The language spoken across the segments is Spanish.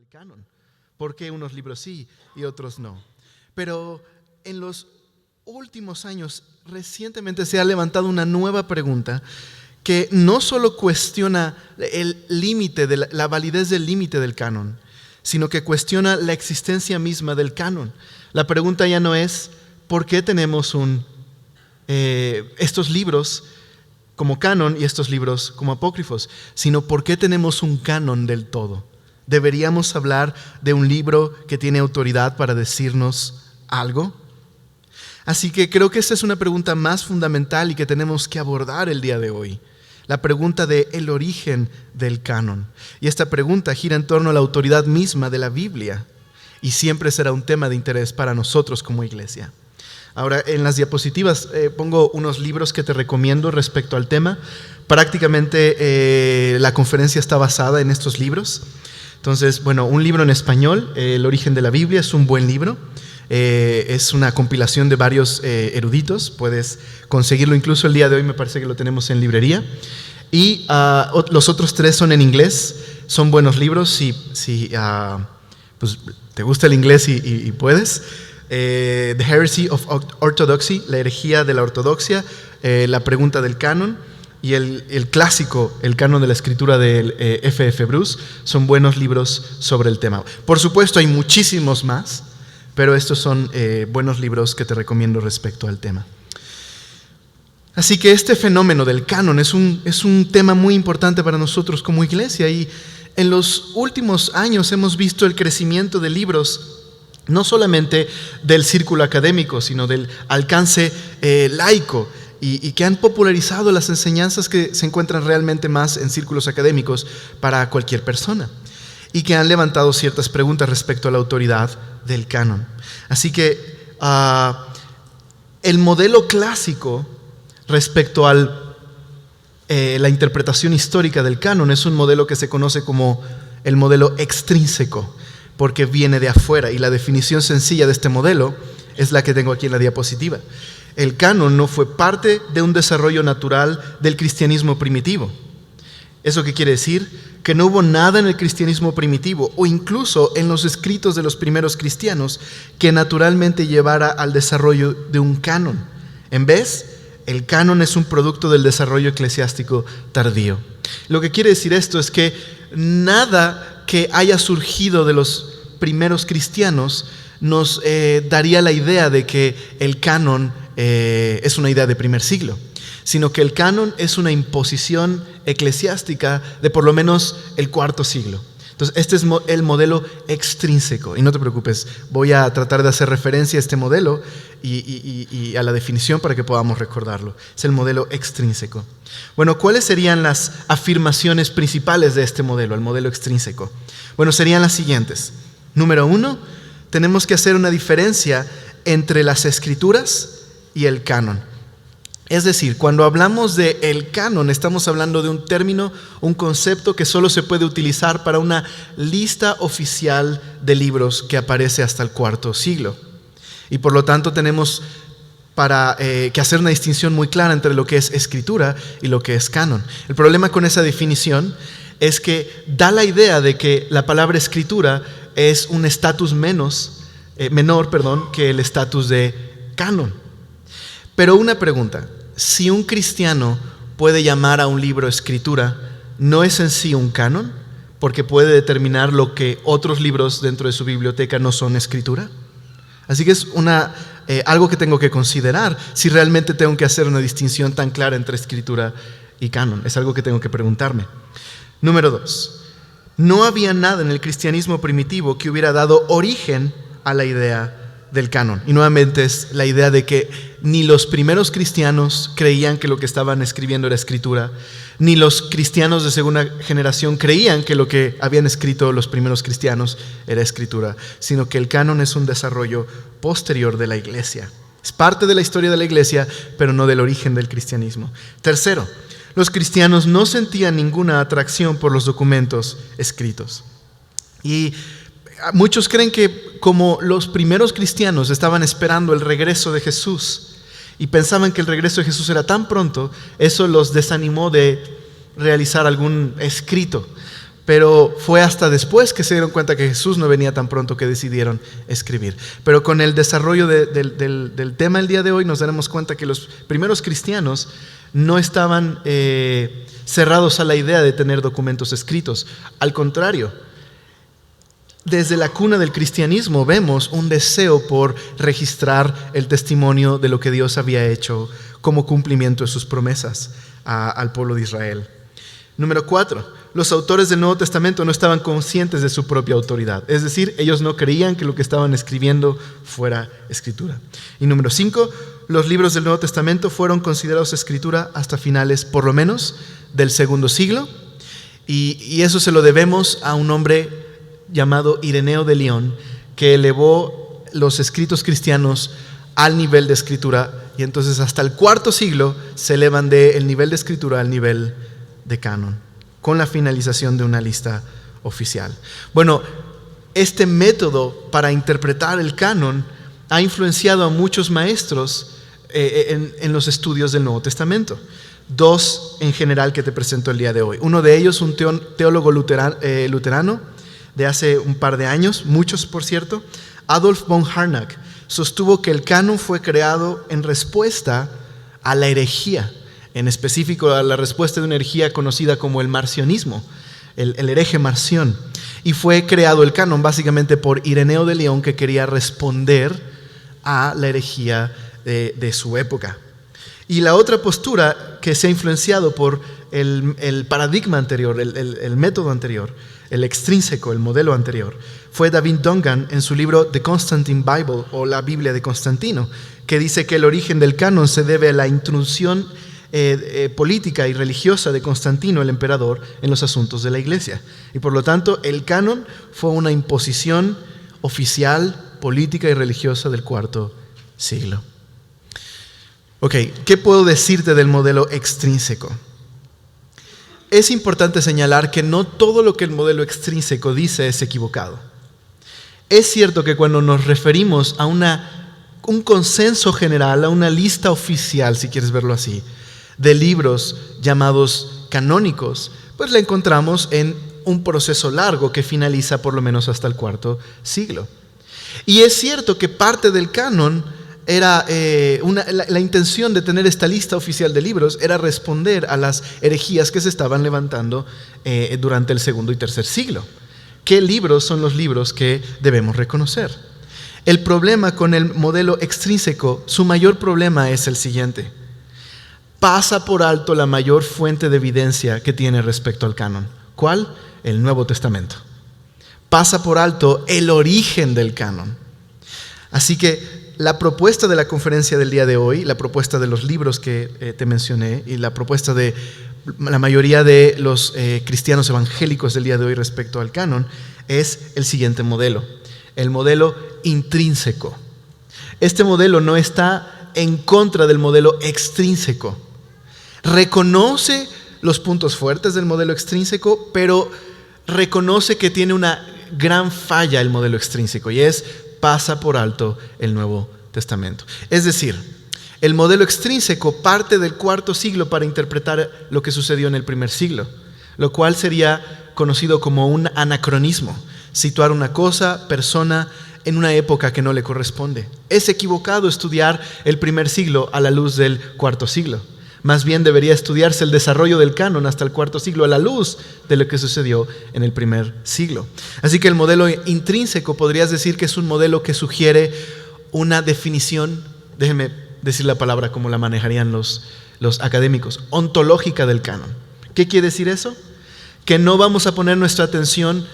del canon. ¿Por qué unos libros sí y otros no? Pero en los últimos años, recientemente se ha levantado una nueva pregunta que no solo cuestiona el límite, la validez del límite del canon, sino que cuestiona la existencia misma del canon. La pregunta ya no es ¿por qué tenemos estos libros como canon y estos libros como apócrifos? Sino ¿por qué tenemos un canon del todo? ¿Deberíamos hablar de un libro que tiene autoridad para decirnos algo? Así que creo que esta es una pregunta más fundamental y que tenemos que abordar el día de hoy. La pregunta del origen del canon. Y esta pregunta gira en torno a la autoridad misma de la Biblia y siempre será un tema de interés para nosotros como iglesia. Ahora, en las diapositivas pongo unos libros que te recomiendo respecto al tema. Prácticamente la conferencia está basada en estos libros. Entonces, bueno, un libro en español, El origen de la Biblia, es un buen libro. Es una compilación de varios eruditos. Puedes conseguirlo incluso el día de hoy, me parece que lo tenemos en librería. Y los otros tres son en inglés. Son buenos libros si pues, te gusta el inglés y puedes. The Heresy of Orthodoxy, la herejía de la ortodoxia, la pregunta del canon, y el clásico, el canon de la escritura del F.F. Bruce, son buenos libros sobre el tema. Por supuesto hay muchísimos más, pero estos son buenos libros que te recomiendo respecto al tema. Así que este fenómeno del canon es un tema muy importante para nosotros como iglesia, y en los últimos años hemos visto el crecimiento de libros no solamente del círculo académico, sino del alcance laico, y que han popularizado las enseñanzas que se encuentran realmente más en círculos académicos para cualquier persona, y que han levantado ciertas preguntas respecto a la autoridad del canon. Así que el modelo clásico respecto a la interpretación histórica del canon es un modelo que se conoce como el modelo extrínseco, porque viene de afuera, y la definición sencilla de este modelo es la que tengo aquí en la diapositiva. El canon no fue parte de un desarrollo natural del cristianismo primitivo. ¿Eso qué quiere decir? Que no hubo nada en el cristianismo primitivo o incluso en los escritos de los primeros cristianos que naturalmente llevara al desarrollo de un canon. En vez, el canon es un producto del desarrollo eclesiástico tardío. Lo que quiere decir esto es que nada que haya surgido de los primeros cristianos nos daría la idea de que el canon es una idea de primer siglo, sino que el canon es una imposición eclesiástica de por lo menos el cuarto siglo. Entonces, este es el modelo extrínseco, y no te preocupes, voy a tratar de hacer referencia a este modelo y a la definición para que podamos recordarlo. Es el modelo extrínseco. Bueno, ¿cuáles serían las afirmaciones principales de este modelo, el modelo extrínseco? Bueno, serían las siguientes. Número 1, tenemos que hacer una diferencia entre las escrituras y el canon. Es decir, cuando hablamos de el canon, estamos hablando de un término, un concepto que solo se puede utilizar para una lista oficial de libros que aparece hasta el cuarto siglo. Y por lo tanto tenemos que hacer una distinción muy clara entre lo que es escritura y lo que es canon. El problema con esa definición es que da la idea de que la palabra escritura es un estatus menor que el estatus de canon. Pero una pregunta: si un cristiano puede llamar a un libro escritura, ¿no es en sí un canon? Porque puede determinar lo que otros libros dentro de su biblioteca no son escritura. Así que es algo que tengo que considerar si realmente tengo que hacer una distinción tan clara entre escritura y canon. Es algo que tengo que preguntarme. Número 2. No había nada en el cristianismo primitivo que hubiera dado origen a la idea del canon. Y nuevamente es la idea de que ni los primeros cristianos creían que lo que estaban escribiendo era escritura, ni los cristianos de segunda generación creían que lo que habían escrito los primeros cristianos era escritura, sino que el canon es un desarrollo posterior de la iglesia. Es parte de la historia de la iglesia, pero no del origen del cristianismo. Tercero, los cristianos no sentían ninguna atracción por los documentos escritos. Y muchos creen que como los primeros cristianos estaban esperando el regreso de Jesús y pensaban que el regreso de Jesús era tan pronto, eso los desanimó de realizar algún escrito. Pero fue hasta después que se dieron cuenta que Jesús no venía tan pronto que decidieron escribir. Pero con el desarrollo del tema el día de hoy nos daremos cuenta que los primeros cristianos no estaban cerrados a la idea de tener documentos escritos. Al contrario, desde la cuna del cristianismo vemos un deseo por registrar el testimonio de lo que Dios había hecho como cumplimiento de sus promesas al pueblo de Israel. Número 4, los autores del Nuevo Testamento no estaban conscientes de su propia autoridad. Es decir, ellos no creían que lo que estaban escribiendo fuera escritura. Y número 5, los libros del Nuevo Testamento fueron considerados escritura hasta finales, por lo menos, del segundo siglo. Y eso se lo debemos a un hombre llamado Ireneo de León, que elevó los escritos cristianos al nivel de escritura. Y entonces hasta el cuarto siglo se elevan del nivel de escritura al nivel de canon, con la finalización de una lista oficial. Bueno, este método para interpretar el canon ha influenciado a muchos maestros en los estudios del Nuevo Testamento. 2 en general que te presento el día de hoy. Uno de ellos, un teólogo luterano de hace un par de años, muchos por cierto, Adolf von Harnack, sostuvo que el canon fue creado en respuesta a la herejía, en específico a la respuesta de una herejía conocida como el marcionismo, el hereje Marción. Y fue creado el canon básicamente por Ireneo de León, que quería responder a la herejía de su época. Y la otra postura que se ha influenciado por el paradigma anterior, el método anterior, el extrínseco, el modelo anterior, fue David Duncan en su libro The Constantine Bible, o la Biblia de Constantino, que dice que el origen del canon se debe a la intrusión política y religiosa de Constantino, el emperador, en los asuntos de la iglesia. Y por lo tanto, el canon fue una imposición oficial, política y religiosa del cuarto siglo. Ok, ¿qué puedo decirte del modelo extrínseco? Es importante señalar que no todo lo que el modelo extrínseco dice es equivocado. Es cierto que cuando nos referimos a un consenso general, a una lista oficial, si quieres verlo así, de libros llamados canónicos, pues la encontramos en un proceso largo que finaliza por lo menos hasta el cuarto siglo. Y es cierto que parte del canon era la intención de tener esta lista oficial de libros era responder a las herejías que se estaban levantando durante el segundo y tercer siglo. ¿Qué libros son los libros que debemos reconocer? El problema con el modelo extrínseco, su mayor problema es el siguiente: pasa por alto la mayor fuente de evidencia que tiene respecto al canon. ¿Cuál? El Nuevo Testamento. Pasa por alto el origen del canon. Así que la propuesta de la conferencia del día de hoy, la propuesta de los libros que te mencioné y la propuesta de la mayoría de los cristianos evangélicos del día de hoy respecto al canon es el siguiente modelo: el modelo intrínseco. Este modelo no está en contra del modelo extrínseco. Reconoce los puntos fuertes del modelo extrínseco, pero reconoce que tiene una gran falla el modelo extrínseco, y pasa por alto el Nuevo Testamento. Es decir, el modelo extrínseco parte del cuarto siglo para interpretar lo que sucedió en el primer siglo, lo cual sería conocido como un anacronismo: situar una cosa, persona, en una época que no le corresponde. Es equivocado estudiar el primer siglo a la luz del cuarto siglo. Más bien debería estudiarse el desarrollo del canon hasta el cuarto siglo a la luz de lo que sucedió en el primer siglo. Así que el modelo intrínseco podrías decir que es un modelo que sugiere una definición, déjenme decir la palabra como la manejarían los académicos, ontológica del canon. ¿Qué quiere decir eso? Que no vamos a poner nuestra atención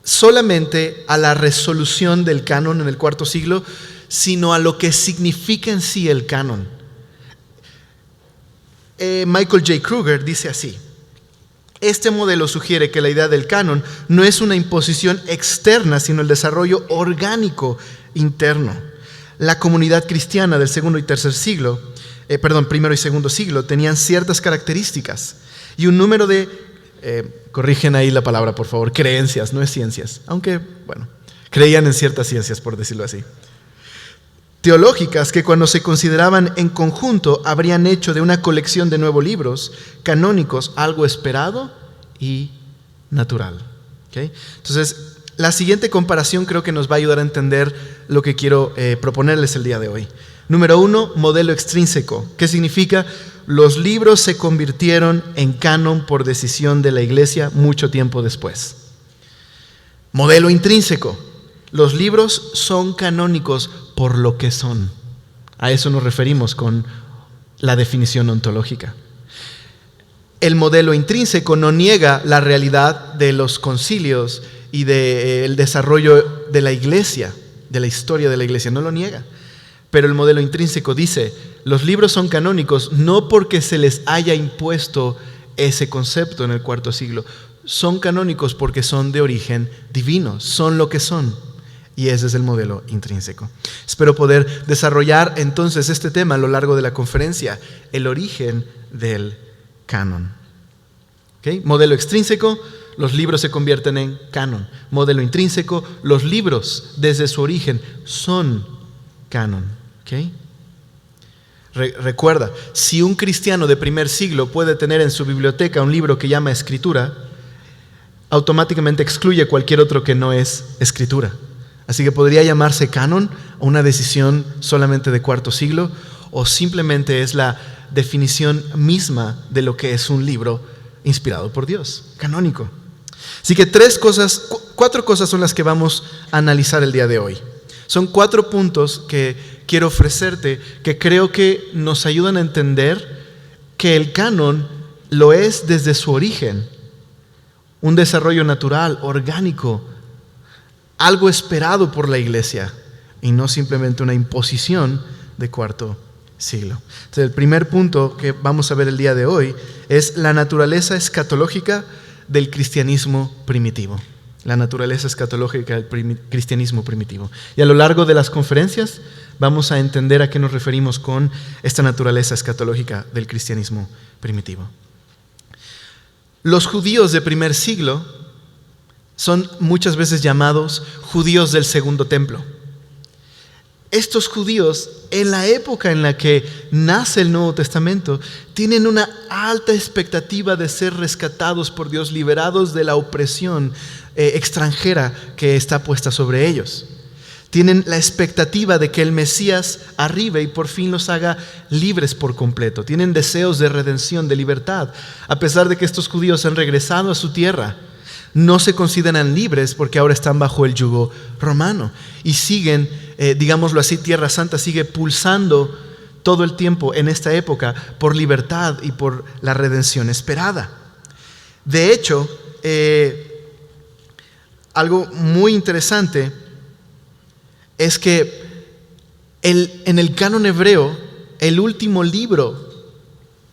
solamente a la resolución del canon en el cuarto siglo, sino a lo que significa en sí el canon. Michael J. Kruger dice así: este modelo sugiere que la idea del canon no es una imposición externa, sino el desarrollo orgánico interno. La comunidad cristiana del primero y segundo siglo tenían ciertas características y un número de, corrigen ahí la palabra por favor, creencias, no es ciencias, aunque bueno, creían en ciertas ciencias, por decirlo así, teológicas, que cuando se consideraban en conjunto habrían hecho de una colección de nuevos libros canónicos algo esperado y natural. ¿Okay? Entonces, la siguiente comparación creo que nos va a ayudar a entender lo que quiero proponerles el día de hoy. Número 1, modelo extrínseco. ¿Qué significa? Los libros se convirtieron en canon por decisión de la iglesia mucho tiempo después. Modelo intrínseco. Los libros son canónicos por lo que son. A eso nos referimos con la definición ontológica. El modelo intrínseco no niega la realidad de los concilios y del desarrollo de la iglesia, de la historia de la iglesia, no lo niega. Pero el modelo intrínseco dice, los libros son canónicos no porque se les haya impuesto ese concepto en el IV siglo, son canónicos porque son de origen divino, son lo que son. Y ese es el modelo intrínseco. Espero poder desarrollar entonces este tema a lo largo de la conferencia, el origen del canon. ¿Okay? Modelo extrínseco, los libros se convierten en canon. Modelo intrínseco, los libros desde su origen son canon. ¿Okay? Recuerda, si un cristiano de primer siglo puede tener en su biblioteca un libro que llama Escritura, automáticamente excluye cualquier otro que no es Escritura. Así que podría llamarse canon una decisión solamente de IV siglo, o simplemente es la definición misma de lo que es un libro inspirado por Dios, canónico. Así que 4 cosas son las que vamos a analizar el día de hoy. Son 4 puntos que quiero ofrecerte que creo que nos ayudan a entender que el canon lo es desde su origen, un desarrollo natural, orgánico, algo esperado por la iglesia y no simplemente una imposición de IV siglo. Entonces, el primer punto que vamos a ver el día de hoy es la naturaleza escatológica del cristianismo primitivo. La naturaleza escatológica del cristianismo primitivo. Y a lo largo de las conferencias vamos a entender a qué nos referimos con esta naturaleza escatológica del cristianismo primitivo. Los judíos de primer siglo son muchas veces llamados judíos del segundo templo. Estos judíos, en la época en la que nace el Nuevo Testamento, tienen una alta expectativa de ser rescatados por Dios, liberados de la opresión extranjera que está puesta sobre ellos. Tienen la expectativa de que el Mesías arribe y por fin los haga libres por completo. Tienen deseos de redención, de libertad. A pesar de que estos judíos han regresado a su tierra, no se consideran libres porque ahora están bajo el yugo romano y siguen, digámoslo así, Tierra Santa sigue pulsando todo el tiempo en esta época por libertad y por la redención esperada. De hecho, algo muy interesante es que en el canon hebreo, el último libro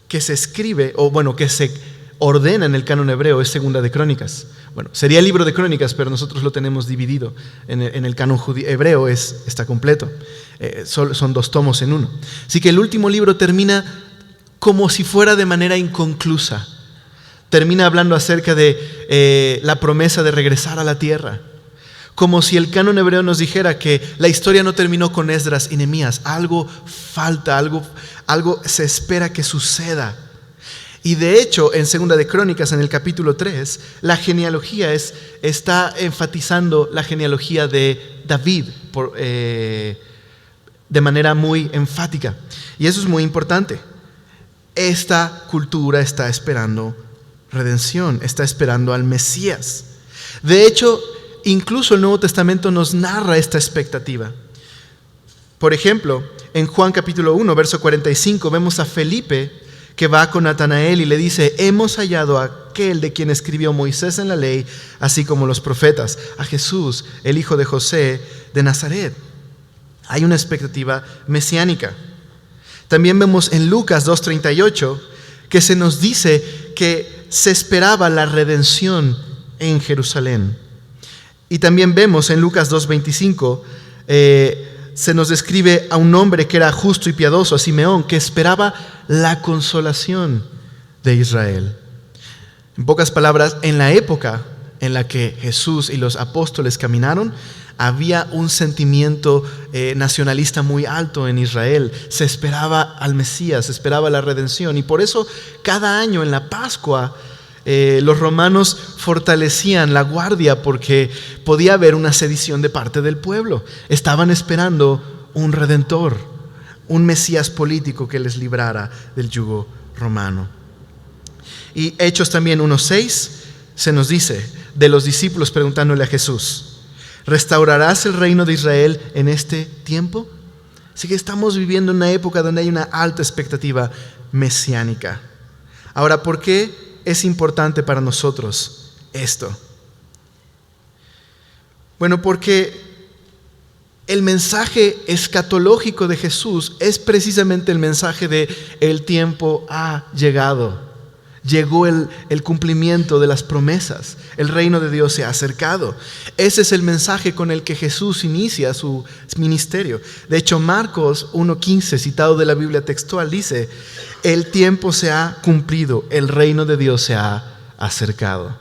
que se escribe, o bueno, que se ordena en el canon hebreo es Segunda de Crónicas. Bueno, sería el libro de Crónicas, pero nosotros lo tenemos dividido. En el canon hebreo está completo. Son 2 tomos en uno. Así que el último libro termina como si fuera de manera inconclusa. Termina hablando acerca de la promesa de regresar a la tierra. Como si el canon hebreo nos dijera que la historia no terminó con Esdras y Nehemías. Algo falta, algo se espera que suceda. Y de hecho, en Segunda de Crónicas, en el capítulo 3, la genealogía está enfatizando la genealogía de David de manera muy enfática. Y eso es muy importante. Esta cultura está esperando redención, está esperando al Mesías. De hecho, incluso el Nuevo Testamento nos narra esta expectativa. Por ejemplo, en Juan capítulo 1, verso 45, vemos a Felipe que va con Natanael y le dice: hemos hallado a aquel de quien escribió Moisés en la ley, así como los profetas, a Jesús, el hijo de José de Nazaret. Hay una expectativa mesiánica. También vemos en Lucas 2:38 que se nos dice que se esperaba la redención en Jerusalén. Y también vemos en Lucas 2:25 se nos describe a un hombre que era justo y piadoso, a Simeón, que esperaba la consolación de Israel. En pocas palabras, en la época en la que Jesús y los apóstoles caminaron, había un sentimiento nacionalista muy alto en Israel. Se esperaba al Mesías, se esperaba la redención. Y por eso cada año en la Pascua los romanos fortalecían la guardia porque podía haber una sedición de parte del pueblo. Estaban esperando un redentor, un Mesías político que les librara del yugo romano. Y Hechos también 1:6 se nos dice de los discípulos preguntándole a Jesús: ¿restaurarás el reino de Israel en este tiempo? Así que estamos viviendo una época donde hay una alta expectativa mesiánica. Ahora, ¿por qué es importante para nosotros esto? Bueno, porque el mensaje escatológico de Jesús es precisamente el mensaje de el tiempo ha llegado. Llegó el cumplimiento de las promesas. El reino de Dios se ha acercado. Ese es el mensaje con el que Jesús inicia su ministerio. De hecho, Marcos 1:15, citado de la Biblia textual, dice: el tiempo se ha cumplido, el reino de Dios se ha acercado.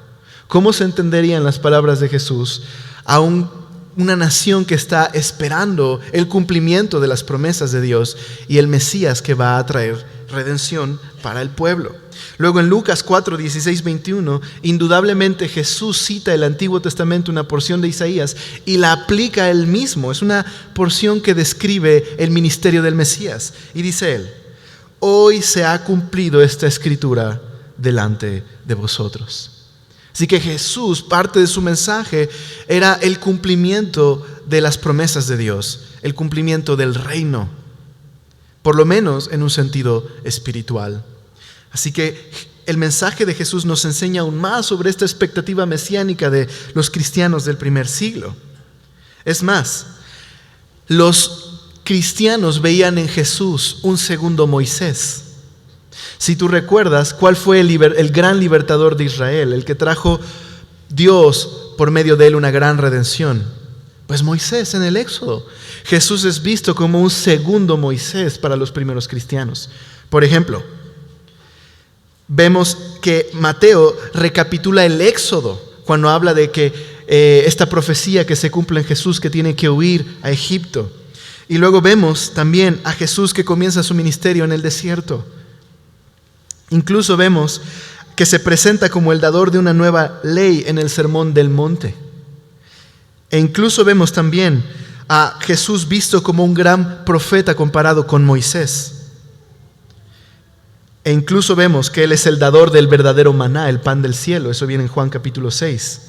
¿Cómo se entenderían las palabras de Jesús a una nación que está esperando el cumplimiento de las promesas de Dios y el Mesías que va a traer redención para el pueblo? Luego en Lucas 4, 16, 21, indudablemente Jesús cita el Antiguo Testamento, una porción de Isaías, y la aplica él mismo. Es una porción que describe el ministerio del Mesías. Y dice él: hoy se ha cumplido esta escritura delante de vosotros. Así que Jesús, parte de su mensaje era el cumplimiento de las promesas de Dios, el cumplimiento del reino, por lo menos en un sentido espiritual. Así que el mensaje de Jesús nos enseña aún más sobre esta expectativa mesiánica de los cristianos del primer siglo. Es más, los cristianos veían en Jesús un segundo Moisés. Si tú recuerdas, ¿cuál fue el gran libertador de Israel? El que trajo Dios por medio de él una gran redención. Pues Moisés en el Éxodo. Jesús es visto como un segundo Moisés para los primeros cristianos. Por ejemplo, vemos que Mateo recapitula el Éxodo cuando habla de que esta profecía que se cumple en Jesús, que tiene que huir a Egipto. Y luego vemos también a Jesús que comienza su ministerio en el desierto. Incluso vemos que se presenta como el dador de una nueva ley en el Sermón del Monte. E incluso vemos también a Jesús visto como un gran profeta comparado con Moisés. E incluso vemos que Él es el dador del verdadero maná, el pan del cielo. Eso viene en Juan capítulo 6.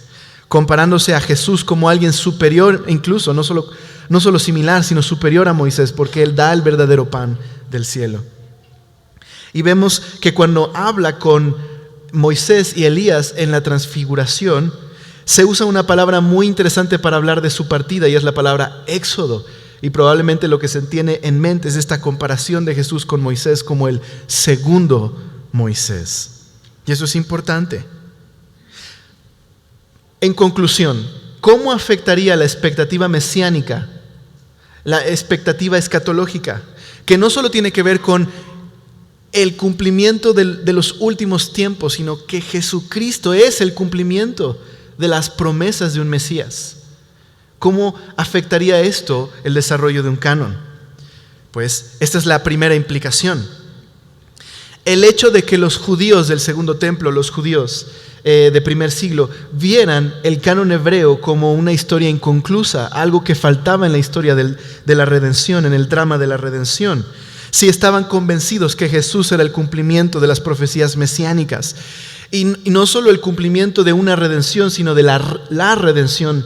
Comparándose a Jesús como alguien superior, incluso no solo similar, sino superior a Moisés, porque Él da el verdadero pan del cielo. Y vemos que cuando habla con Moisés y Elías en la transfiguración, se usa una palabra muy interesante para hablar de su partida, y es la palabra éxodo. Y probablemente lo que se tiene en mente es esta comparación de Jesús con Moisés como el segundo Moisés. Y eso es importante. En conclusión, ¿cómo afectaría la expectativa mesiánica, la expectativa escatológica, que no solo tiene que ver con el cumplimiento de los últimos tiempos, sino que Jesucristo es el cumplimiento de las promesas de un Mesías? ¿Cómo afectaría esto el desarrollo de un canon? Pues esta es la primera implicación. El hecho de que los judíos del Segundo Templo, los judíos de primer siglo, vieran el canon hebreo como una historia inconclusa, algo que faltaba en la historia de la redención, en el drama de la redención. Si estaban convencidos que Jesús era el cumplimiento de las profecías mesiánicas, y no solo el cumplimiento de una redención, sino de la redención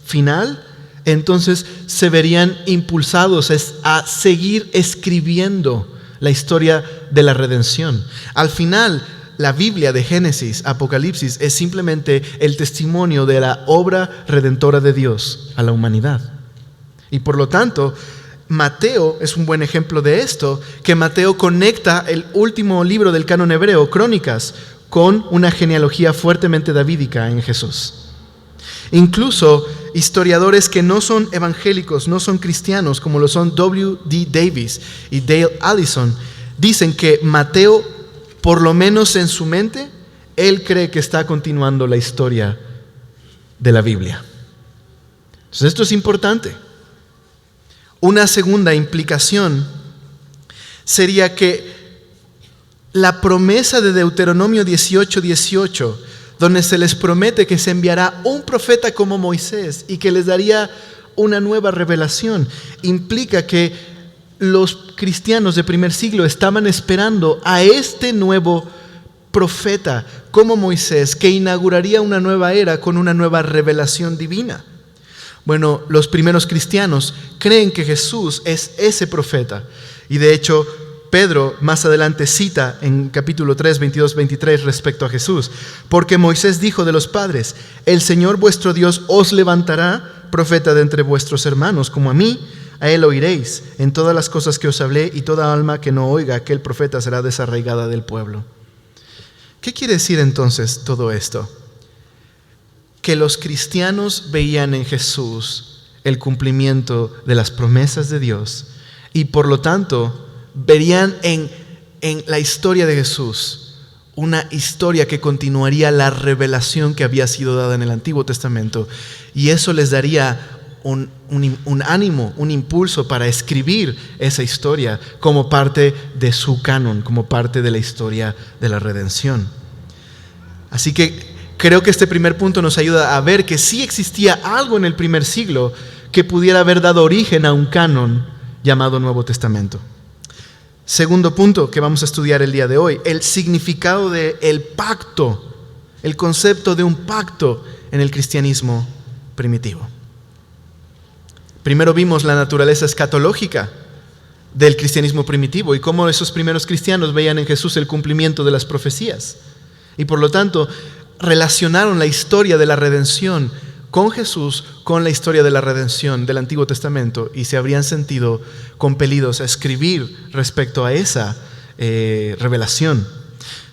final, entonces se verían impulsados a seguir escribiendo la historia de la redención. Al final, la Biblia de Génesis, Apocalipsis, es simplemente el testimonio de la obra redentora de Dios a la humanidad. Y por lo tanto, Mateo es un buen ejemplo de esto, que Mateo conecta el último libro del canon hebreo, Crónicas, con una genealogía fuertemente davídica en Jesús. Incluso historiadores que no son evangélicos, no son cristianos, como lo son W.D. Davis y Dale Allison, dicen que Mateo, por lo menos en su mente, él cree que está continuando la historia de la Biblia. Entonces esto es importante. Una segunda implicación sería que la promesa de Deuteronomio 18:18, donde se les promete que se enviará un profeta como Moisés y que les daría una nueva revelación. Implica que los cristianos de primer siglo estaban esperando a este nuevo profeta como Moisés, que inauguraría una nueva era con una nueva revelación divina. Bueno, los primeros cristianos creen que Jesús es ese profeta. Y de hecho, Pedro más adelante cita en capítulo 3, 22, 23 respecto a Jesús. Porque Moisés dijo de los padres: el Señor vuestro Dios os levantará profeta de entre vuestros hermanos, como a mí, a él oiréis en todas las cosas que os hablé, y toda alma que no oiga aquel profeta será desarraigada del pueblo. ¿Qué quiere decir entonces todo esto? Que los cristianos veían en Jesús el cumplimiento de las promesas de Dios y por lo tanto verían en la historia de Jesús una historia que continuaría la revelación que había sido dada en el Antiguo Testamento, y eso les daría un ánimo, un impulso para escribir esa historia como parte de su canon, como parte de la historia de la redención. Así que creo que este primer punto nos ayuda a ver que sí existía algo en el primer siglo que pudiera haber dado origen a un canon llamado Nuevo Testamento. Segundo punto que vamos a estudiar el día de hoy: el significado del pacto, el concepto de un pacto en el cristianismo primitivo. Primero vimos la naturaleza escatológica del cristianismo primitivo y cómo esos primeros cristianos veían en Jesús el cumplimiento de las profecías. Y por lo tanto, relacionaron la historia de la redención con Jesús con la historia de la redención del Antiguo Testamento, y se habrían sentido compelidos a escribir respecto a esa revelación.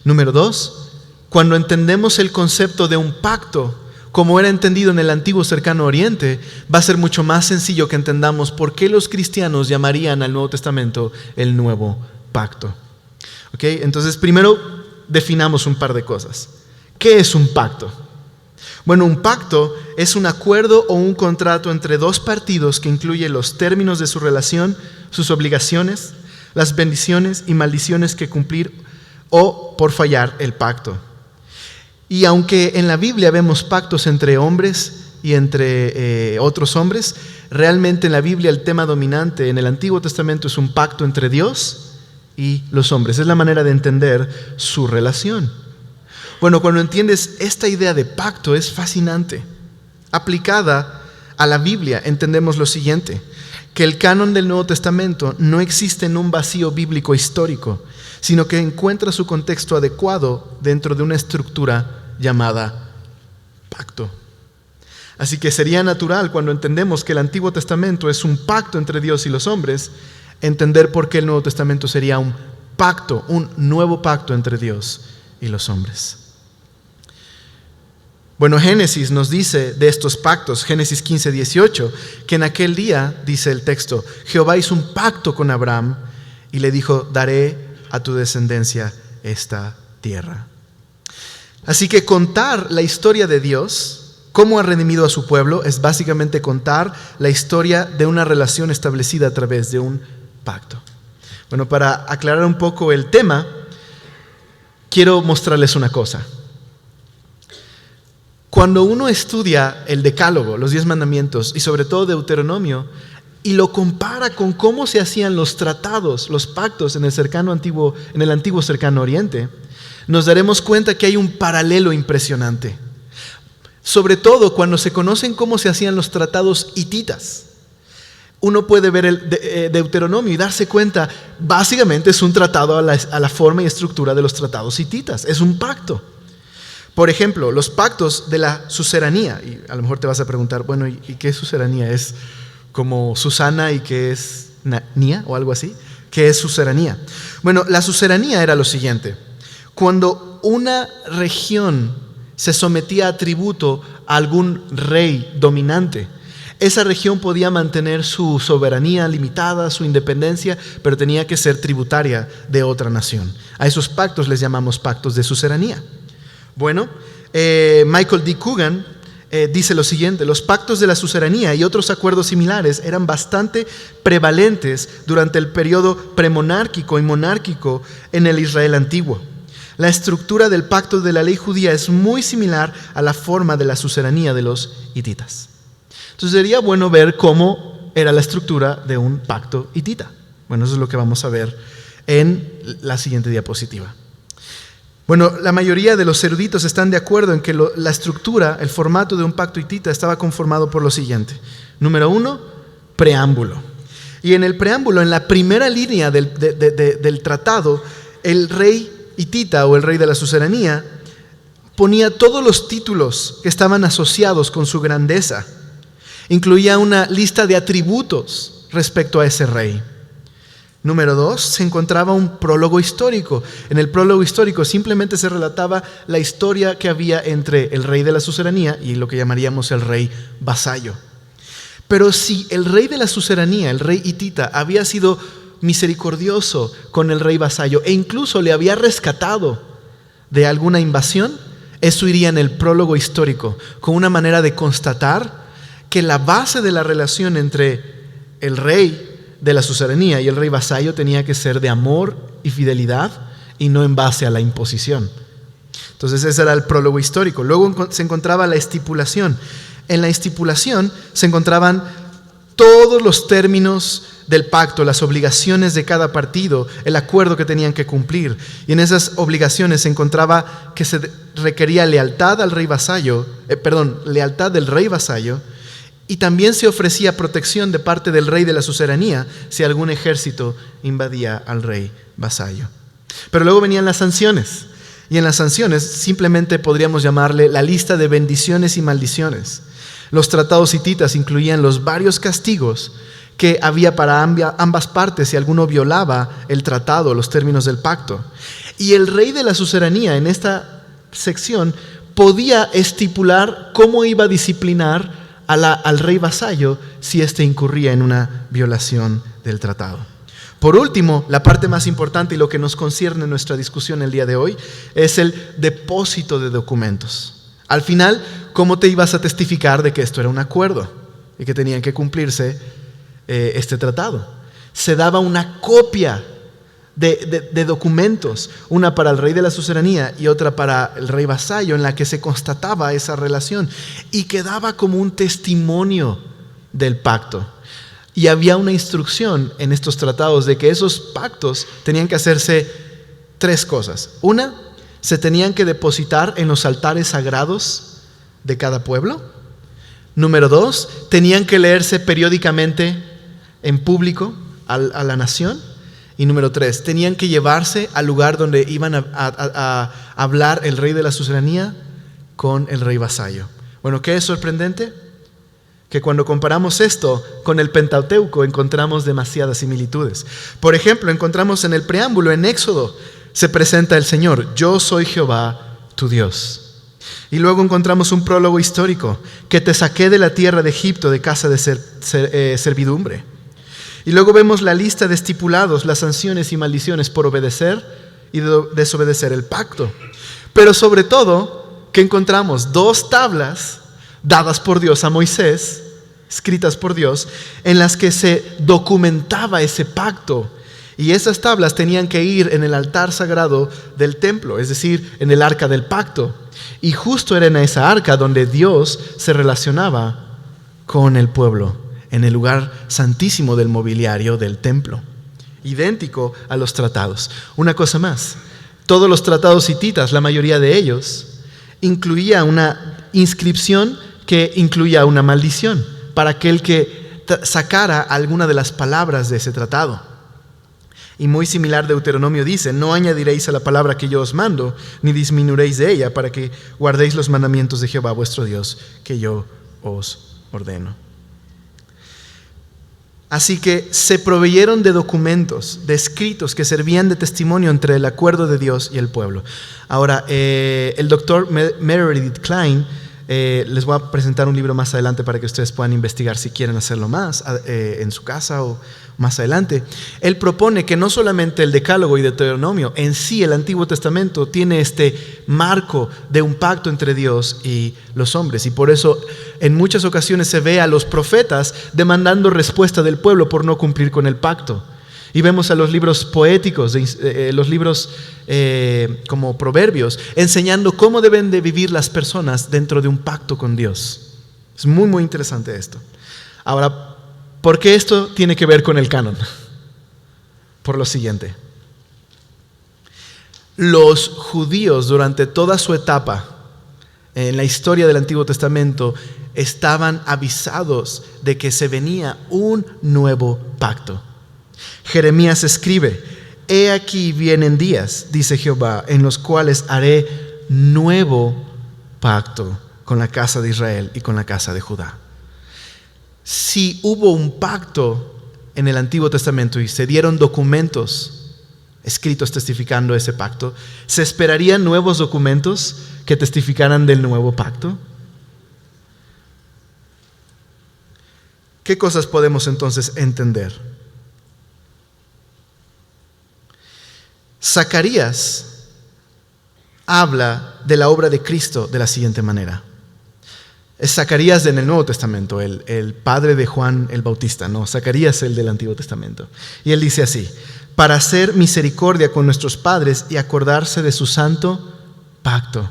Número 2, cuando entendemos el concepto de un pacto como era entendido en el antiguo cercano oriente, va a ser mucho más sencillo que entendamos por qué los cristianos llamarían al Nuevo Testamento el nuevo pacto. ¿Okay? Entonces, primero definamos un par de cosas. ¿Qué es un pacto? Bueno, un pacto es un acuerdo o un contrato entre dos partidos que incluye los términos de su relación, sus obligaciones, las bendiciones y maldiciones que cumplir o por fallar el pacto. Y aunque en la Biblia vemos pactos entre hombres y entre otros hombres, realmente en la Biblia el tema dominante en el Antiguo Testamento es un pacto entre Dios y los hombres. Es la manera de entender su relación. Bueno, cuando entiendes esta idea de pacto es fascinante. Aplicada a la Biblia entendemos lo siguiente: que el canon del Nuevo Testamento no existe en un vacío bíblico histórico, sino que encuentra su contexto adecuado dentro de una estructura llamada pacto. Así que sería natural, cuando entendemos que el Antiguo Testamento es un pacto entre Dios y los hombres, entender por qué el Nuevo Testamento sería un pacto, un nuevo pacto entre Dios y los hombres. Bueno, Génesis nos dice de estos pactos, Génesis 15, 18, que en aquel día, dice el texto, Jehová hizo un pacto con Abraham y le dijo: daré a tu descendencia esta tierra. Así que contar la historia de Dios, cómo ha redimido a su pueblo, es básicamente contar la historia de una relación establecida a través de un pacto. Bueno, para aclarar un poco el tema, quiero mostrarles una cosa. Cuando uno estudia el Decálogo, los 10 mandamientos y sobre todo Deuteronomio, y lo compara con cómo se hacían los tratados, los pactos en el antiguo cercano oriente, nos daremos cuenta que hay un paralelo impresionante. Sobre todo cuando se conocen cómo se hacían los tratados hititas. Uno puede ver el Deuteronomio y darse cuenta, básicamente es un tratado a la forma y estructura de los tratados hititas, es un pacto. Por ejemplo, los pactos de la suceranía, y a lo mejor te vas a preguntar, bueno, ¿y qué es suceranía? ¿Es como Susana y qué es Nia o algo así? ¿Qué es suceranía? Bueno, la suceranía era lo siguiente: cuando una región se sometía a tributo a algún rey dominante, esa región podía mantener su soberanía limitada, su independencia, pero tenía que ser tributaria de otra nación. A esos pactos les llamamos pactos de suceranía. Bueno, Michael D. Coogan dice lo siguiente: los pactos de la suceranía y otros acuerdos similares eran bastante prevalentes durante el periodo premonárquico y monárquico en el Israel antiguo. La estructura del pacto de la ley judía es muy similar a la forma de la suceranía de los hititas. Entonces sería bueno ver cómo era la estructura de un pacto hitita. Bueno, eso es lo que vamos a ver en la siguiente diapositiva. Bueno, la mayoría de los eruditos están de acuerdo en que la estructura, el formato de un pacto hitita estaba conformado por lo siguiente. Número 1, preámbulo. Y en el preámbulo, en la primera línea del tratado, el rey hitita o el rey de la suceranía ponía todos los títulos que estaban asociados con su grandeza. Incluía una lista de atributos respecto a ese rey. Número 2, se encontraba un prólogo histórico. En el prólogo histórico simplemente se relataba la historia que había entre el rey de la suceranía y lo que llamaríamos el rey vasallo. Pero si el rey de la suceranía, el rey hitita, había sido misericordioso con el rey vasallo e incluso le había rescatado de alguna invasión, eso iría en el prólogo histórico, con una manera de constatar que la base de la relación entre el rey de la suceranía y el rey vasallo tenía que ser de amor y fidelidad y no en base a la imposición. Entonces ese era el prólogo histórico. Luego se encontraba la estipulación. En la estipulación se encontraban todos los términos del pacto, las obligaciones de cada partido, el acuerdo que tenían que cumplir. Y en esas obligaciones se encontraba que se requería lealtad al rey vasallo, lealtad del rey vasallo, y también se ofrecía protección de parte del rey de la suceranía si algún ejército invadía al rey vasallo. Pero luego venían las sanciones. Y en las sanciones simplemente podríamos llamarle la lista de bendiciones y maldiciones. Los tratados hititas incluían los varios castigos que había para ambas partes si alguno violaba el tratado, los términos del pacto. Y el rey de la suceranía en esta sección podía estipular cómo iba a disciplinar al rey vasallo si éste incurría en una violación del tratado. Por último, la parte más importante y lo que nos concierne en nuestra discusión el día de hoy es el depósito de documentos. Al final, ¿cómo te ibas a testificar de que esto era un acuerdo y que tenían que cumplirse este tratado? Se daba una copia de documentos, una para el rey de la suceranía y otra para el rey vasallo, en la que se constataba esa relación y quedaba como un testimonio del pacto. Y había una instrucción en estos tratados de que esos pactos tenían que hacerse 3 cosas. Una, se tenían que depositar en los altares sagrados de cada pueblo. Número 2, tenían que leerse periódicamente en público a la nación. Y número 3, tenían que llevarse al lugar donde iban a hablar el rey de la suceranía con el rey vasallo. Bueno, ¿qué es sorprendente? Que cuando comparamos esto con el Pentateuco encontramos demasiadas similitudes. Por ejemplo, encontramos en el preámbulo, en Éxodo, se presenta el Señor: yo soy Jehová, tu Dios. Y luego encontramos un prólogo histórico: que te saqué de la tierra de Egipto, de casa de servidumbre. Y luego vemos la lista de estipulados, las sanciones y maldiciones por obedecer y desobedecer el pacto. Pero sobre todo, ¿qué encontramos? 2 tablas dadas por Dios a Moisés, escritas por Dios, en las que se documentaba ese pacto. Y esas tablas tenían que ir en el altar sagrado del templo, es decir, en el arca del pacto. Y justo era en esa arca donde Dios se relacionaba con el pueblo, en el lugar santísimo del mobiliario del templo, idéntico a los tratados. Una cosa más, todos los tratados hititas, la mayoría de ellos, incluía una inscripción que incluía una maldición para aquel que sacara alguna de las palabras de ese tratado. Y muy similar, Deuteronomio dice: no añadiréis a la palabra que yo os mando, ni disminuiréis de ella, para que guardéis los mandamientos de Jehová vuestro Dios, que yo os ordeno. Así que se proveyeron de documentos, de escritos que servían de testimonio entre el acuerdo de Dios y el pueblo. Ahora, el doctor Meredith Kline, les voy a presentar un libro más adelante para que ustedes puedan investigar si quieren hacerlo más en su casa o más adelante. Él propone que no solamente el Decálogo y Deuteronomio, en sí el Antiguo Testamento tiene este marco de un pacto entre Dios y los hombres, y por eso en muchas ocasiones se ve a los profetas demandando respuesta del pueblo por no cumplir con el pacto. Y vemos a los libros poéticos, los libros como Proverbios, enseñando cómo deben de vivir las personas dentro de un pacto con Dios. Es muy, muy interesante esto. Ahora, ¿por qué esto tiene que ver con el canon? Por lo siguiente. Los judíos durante toda su etapa en la historia del Antiguo Testamento estaban avisados de que se venía un nuevo pacto. Jeremías escribe: he aquí vienen días, dice Jehová, en los cuales haré nuevo pacto con la casa de Israel y con la casa de Judá. Si hubo un pacto en el Antiguo Testamento y se dieron documentos escritos testificando ese pacto, ¿se esperarían nuevos documentos que testificaran del nuevo pacto? ¿Qué cosas podemos entonces entender? Zacarías habla de la obra de Cristo de la siguiente manera. Es Zacarías en el Nuevo Testamento, el padre de Juan el Bautista, no, Zacarías el del Antiguo Testamento. Y él dice así: para hacer misericordia con nuestros padres y acordarse de su santo pacto.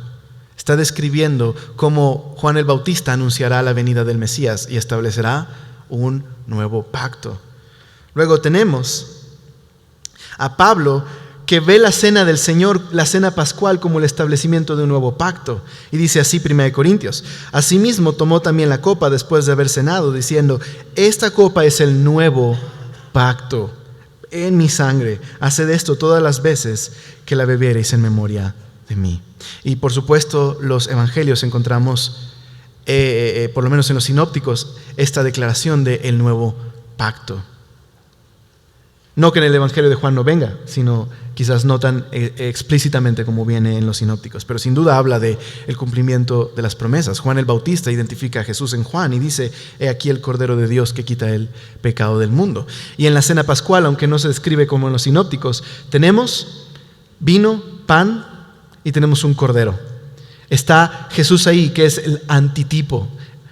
Está describiendo cómo Juan el Bautista anunciará la venida del Mesías y establecerá un nuevo pacto. Luego tenemos a Pablo, que ve la cena del Señor, la cena pascual, como el establecimiento de un nuevo pacto. Y dice así 1 Corintios: asimismo tomó también la copa después de haber cenado, diciendo: esta copa es el nuevo pacto en mi sangre. Haced esto todas las veces que la bebiereis en memoria de mí. Y por supuesto, los evangelios encontramos, por lo menos en los sinópticos, esta declaración del nuevo pacto. No que en el Evangelio de Juan no venga, sino quizás no tan explícitamente como viene en los sinópticos, pero sin duda habla del cumplimiento de las promesas. Juan el Bautista identifica a Jesús en Juan y dice: he aquí el Cordero de Dios que quita el pecado del mundo. Y en la cena pascual, aunque no se describe como en los sinópticos, tenemos vino, pan y tenemos un cordero. Está Jesús ahí, que es el antitipo.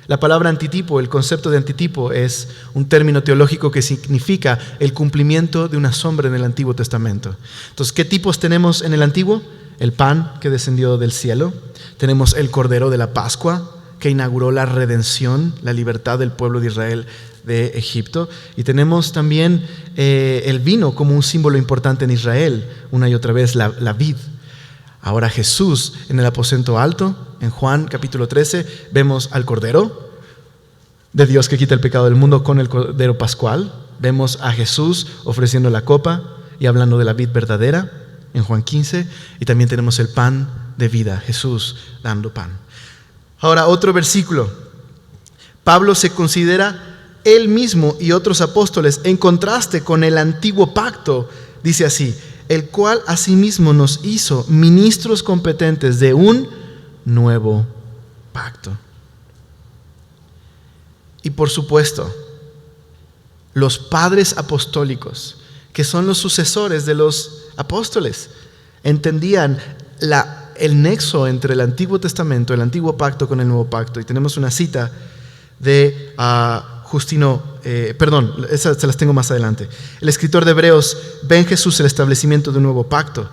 La palabra antitipo, el concepto de antitipo, es un término teológico que significa el cumplimiento de una sombra en el Antiguo Testamento. Entonces, ¿qué tipos tenemos en el Antiguo? El pan que descendió del cielo. Tenemos el Cordero de la Pascua, que inauguró la redención, la libertad del pueblo de Israel de Egipto. Y tenemos también el vino como un símbolo importante en Israel, una y otra vez la vid. Ahora Jesús en el aposento alto, en Juan capítulo 13, vemos al Cordero de Dios que quita el pecado del mundo con el Cordero Pascual. Vemos a Jesús ofreciendo la copa y hablando de la vid verdadera en Juan 15. Y también tenemos el pan de vida, Jesús dando pan. Ahora otro versículo. Pablo se considera él mismo y otros apóstoles en contraste con el antiguo pacto. Dice así: el cual asimismo nos hizo ministros competentes de un nuevo pacto. Y por supuesto, los padres apostólicos, que son los sucesores de los apóstoles, entendían el nexo entre el Antiguo Testamento, el Antiguo Pacto con el Nuevo Pacto. Y tenemos una cita de esas se las tengo más adelante. El escritor de Hebreos ve en Jesús el establecimiento de un nuevo pacto.